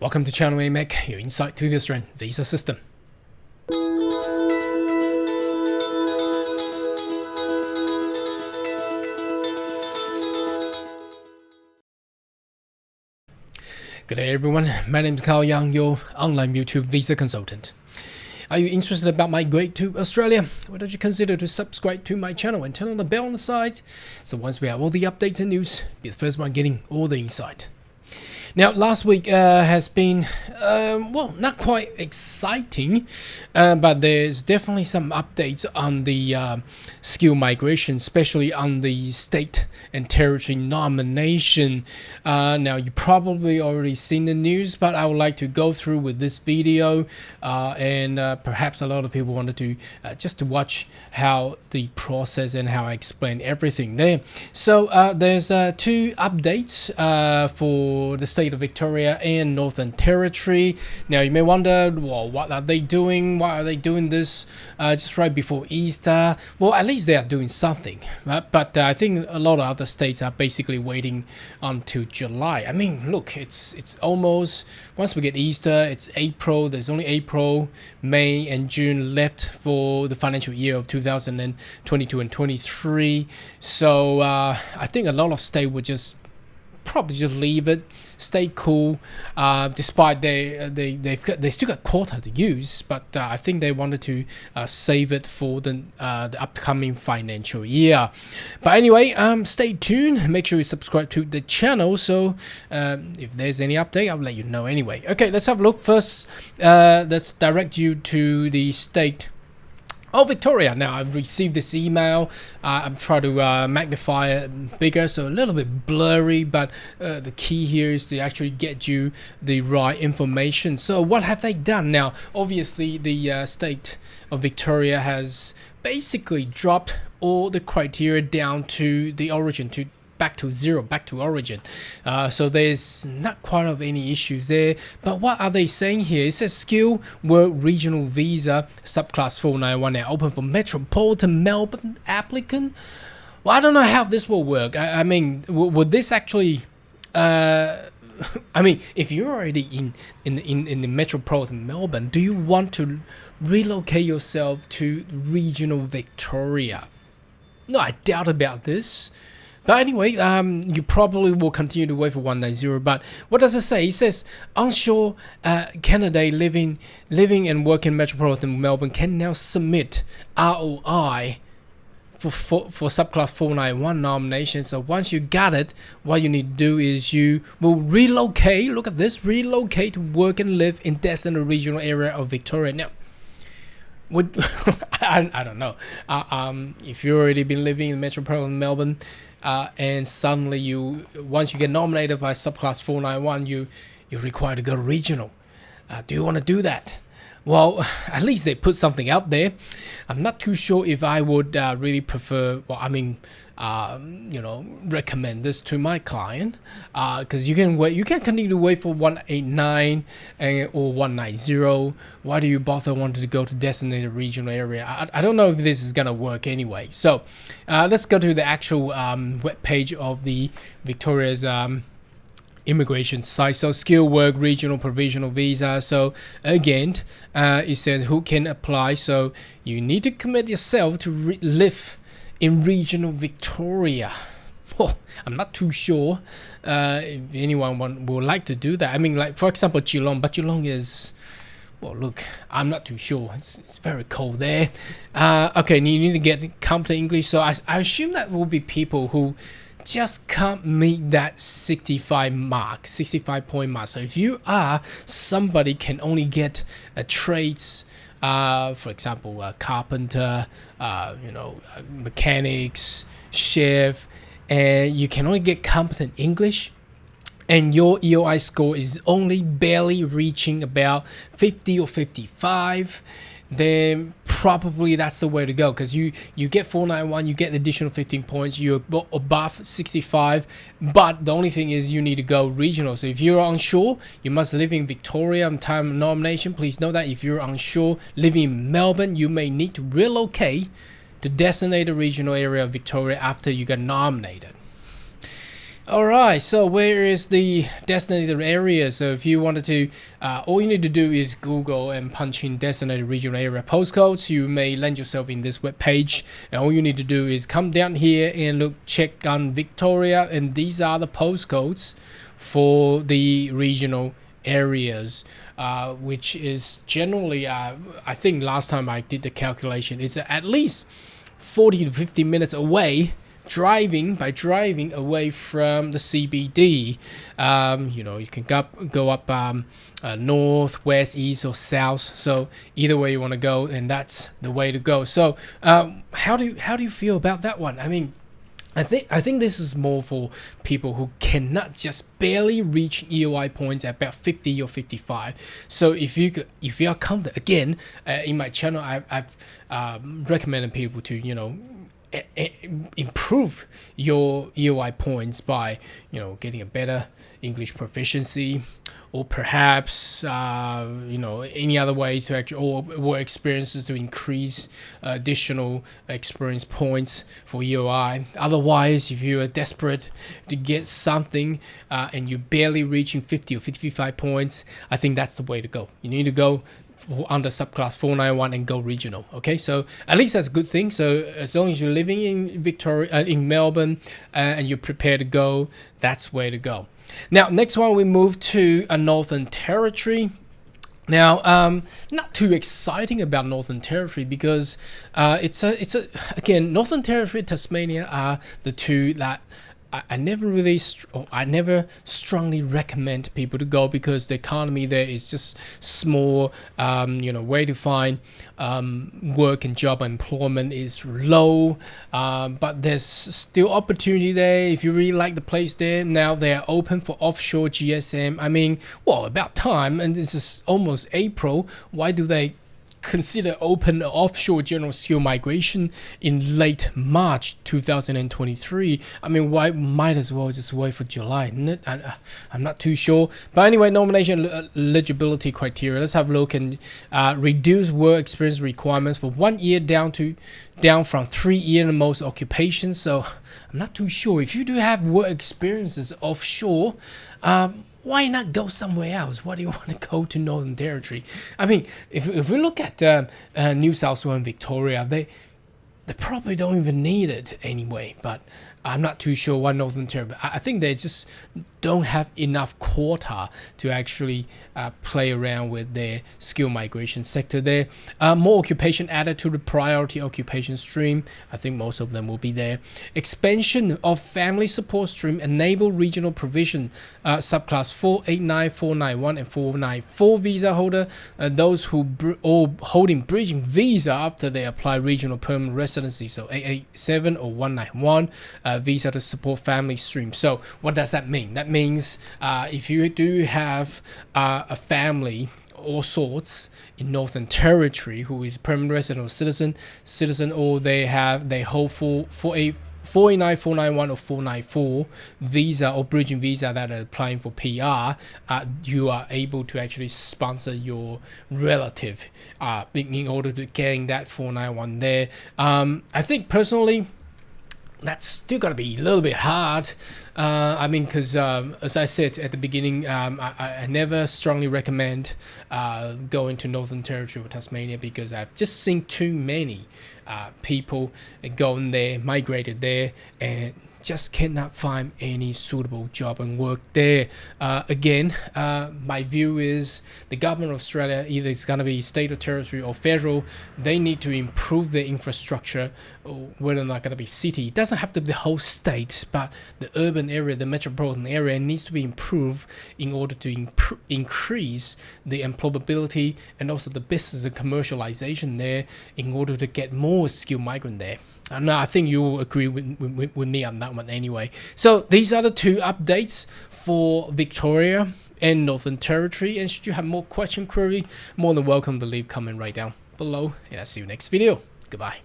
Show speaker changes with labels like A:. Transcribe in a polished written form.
A: Welcome to Channel AMEC, your insight to the Australian visa system. Good day everyone, my name is Carl Young, your online YouTube visa consultant. Are you interested about migrate to Australia? Why don't you consider to subscribe to my channel and turn on the bell on the side, so once we have all the updates and news, be the first one getting all the insight. Now, last week has been, well, not quite exciting, but there's definitely some updates on the skill migration, especially on the state and territory nomination. Now, you probably already seen the news, but I would like to go through with this video, and perhaps a lot of people wanted to just to watch how the process and how I explain everything there. So there's two updates for the state of Victoria and Northern Territory. Now you may wonder, well, what are they doing? Why are they doing this just right before Easter? Well, at least they are doing something, but I think a lot of other states are basically waiting until July. I mean, look, it's almost, once we get Easter, it's April. There's only April, May and June left for the financial year of 2022 and 23. So I think a lot of states would probably just leave it, stay cool, despite they still got quota to use, but I think they wanted to save it for the upcoming financial year. But anyway, stay tuned, make sure you subscribe to the channel, so if there's any update I'll let you know anyway. Okay, let's have a look first. Let's direct you to the state of Victoria. Now I've received this email. I'm trying to magnify it bigger, so a little bit blurry, but the key here is to actually get you the right information. So what have they done? Now obviously the state of Victoria has basically dropped all the criteria down to the origin, to back to zero, back to origin. So there's not quite of any issues there. But what are they saying here? It says skill work regional visa subclass 491 now open for metropolitan Melbourne applicant. Well, I don't know how this will work. I mean, would this actually I mean, if you're already in the metropolitan Melbourne, do you want to relocate yourself to regional Victoria? No, I doubt about this. But anyway, you probably will continue to wait for 190. But what does it say? It says onshore candidate living and working in metropolitan Melbourne can now submit ROI for subclass 491 nomination. So once you got it, what you need to do is you will relocate. Look at this: relocate to work and live in designated regional area of Victoria. Now, I don't know. If you've already been living in metropolitan Melbourne, and suddenly once you get nominated by subclass 491, you're required to go to regional. Do you want to do that? Well, at least they put something out there. I'm not too sure if I would really prefer, well, I mean, recommend this to my client, because you can wait, you can continue to wait for 189 or 190. Why do you bother wanting to go to designated regional area? I don't know if this is gonna work anyway. So let's go to the actual web page of the Victoria's immigration site. So skill work regional provisional visa. So again, it says who can apply. So you need to commit yourself to live in regional Victoria. Oh, I'm not too sure if anyone would like to do that. I mean, like for example Geelong, but Geelong is, well, look, I'm not too sure. It's very cold there. Okay, you need to get competent English. So I assume that will be people who just can't meet that 65 point mark. So if you are somebody can only get a trades, for example, a carpenter, mechanics, chef, and you can only get competent English, and your EOI score is only barely reaching about 50 or 55, then probably that's the way to go, because you get 491, you get additional 15 points, you're above 65, but the only thing is you need to go regional. So if you're unsure, you must live in Victoria on time of nomination. Please know that if you're unsure living in Melbourne, you may need to relocate to designated regional area of Victoria after you get nominated. All right, so where is the designated area? So if you wanted to, all you need to do is Google and punch in designated regional area postcodes. You may land yourself in this web page, and all you need to do is come down here and look, check on Victoria, and these are the postcodes for the regional areas, which is generally, I think last time I did the calculation, it's at least 40 to 50 minutes away driving away from the CBD. You can go up north, west, east, or south. So either way you want to go, and that's the way to go. So how do you feel about that one? I mean, I think this is more for people who cannot just barely reach EOI points at about 50 or 55. So if you are confident, again, in my channel, I've recommended people to improve your EOI points by getting a better English proficiency, or perhaps any other ways to actually, or work experiences to increase additional experience points for EOI. Otherwise, if you are desperate to get something and you're barely reaching 50 or 55 points, I think that's the way to go. You need to go under subclass 491 and go regional. Okay, so at least that's a good thing. So as long as you're living in Victoria, in Melbourne, and you're prepared to go, that's where to go. Now, next one, we move to a Northern Territory. Now, not too exciting about Northern Territory because again, Northern Territory, Tasmania are the two that I never strongly recommend people to go, because the economy there is just small. Where to find work and job employment is low, but there's still opportunity there if you really like the place there. Now they are open for offshore GSM. I mean, well, about time, and this is almost April. Why do they consider open offshore general skill migration in late March 2023? I mean, why might as well just wait for July, isn't it? I'm not too sure. But anyway, nomination eligibility criteria. Let's have a look. And reduce work experience requirements for 1 year down from 3 years in most occupations. So I'm not too sure. If you do have work experiences offshore, why not go somewhere else? Why do you want to go to Northern Territory? I mean, if we look at New South Wales and Victoria, they probably don't even need it anyway. But I'm not too sure why Northern Territory. I think they just don't have enough quota to actually play around with their skill migration sector there. More occupation added to the priority occupation stream. I think most of them will be there. Expansion of family support stream enable regional provision. Subclass 489, 491, and 494 visa holder. Those who holding bridging visa after they apply regional permanent residency. So 887 or 191. Visa to support family stream. So what does that mean? That means if you do have a family all sorts in Northern Territory who is permanent resident or citizen, or they hold 489, 491, or 494 visa or bridging visa that are applying for PR, you are able to actually sponsor your relative in order to getting that 491 there. I think personally, that's still going to be a little bit hard. I mean, because as I said at the beginning, I never strongly recommend going to Northern Territory or Tasmania, because I've just seen too many people going there, migrated there, and just cannot find any suitable job and work there. Again, my view is the government of Australia, either it's going to be state or territory or federal, they need to improve their infrastructure, whether or not going to be city. It doesn't have to be the whole state, but the urban area, the metropolitan area needs to be improved in order to increase the employability and also the business and commercialization there, in order to get more skilled migrant there. And I think you will agree with me on that one anyway. So these are the two updates for Victoria and Northern Territory. And should you have more question, query, more than welcome to leave comment right down below. And I'll see you next video. Goodbye.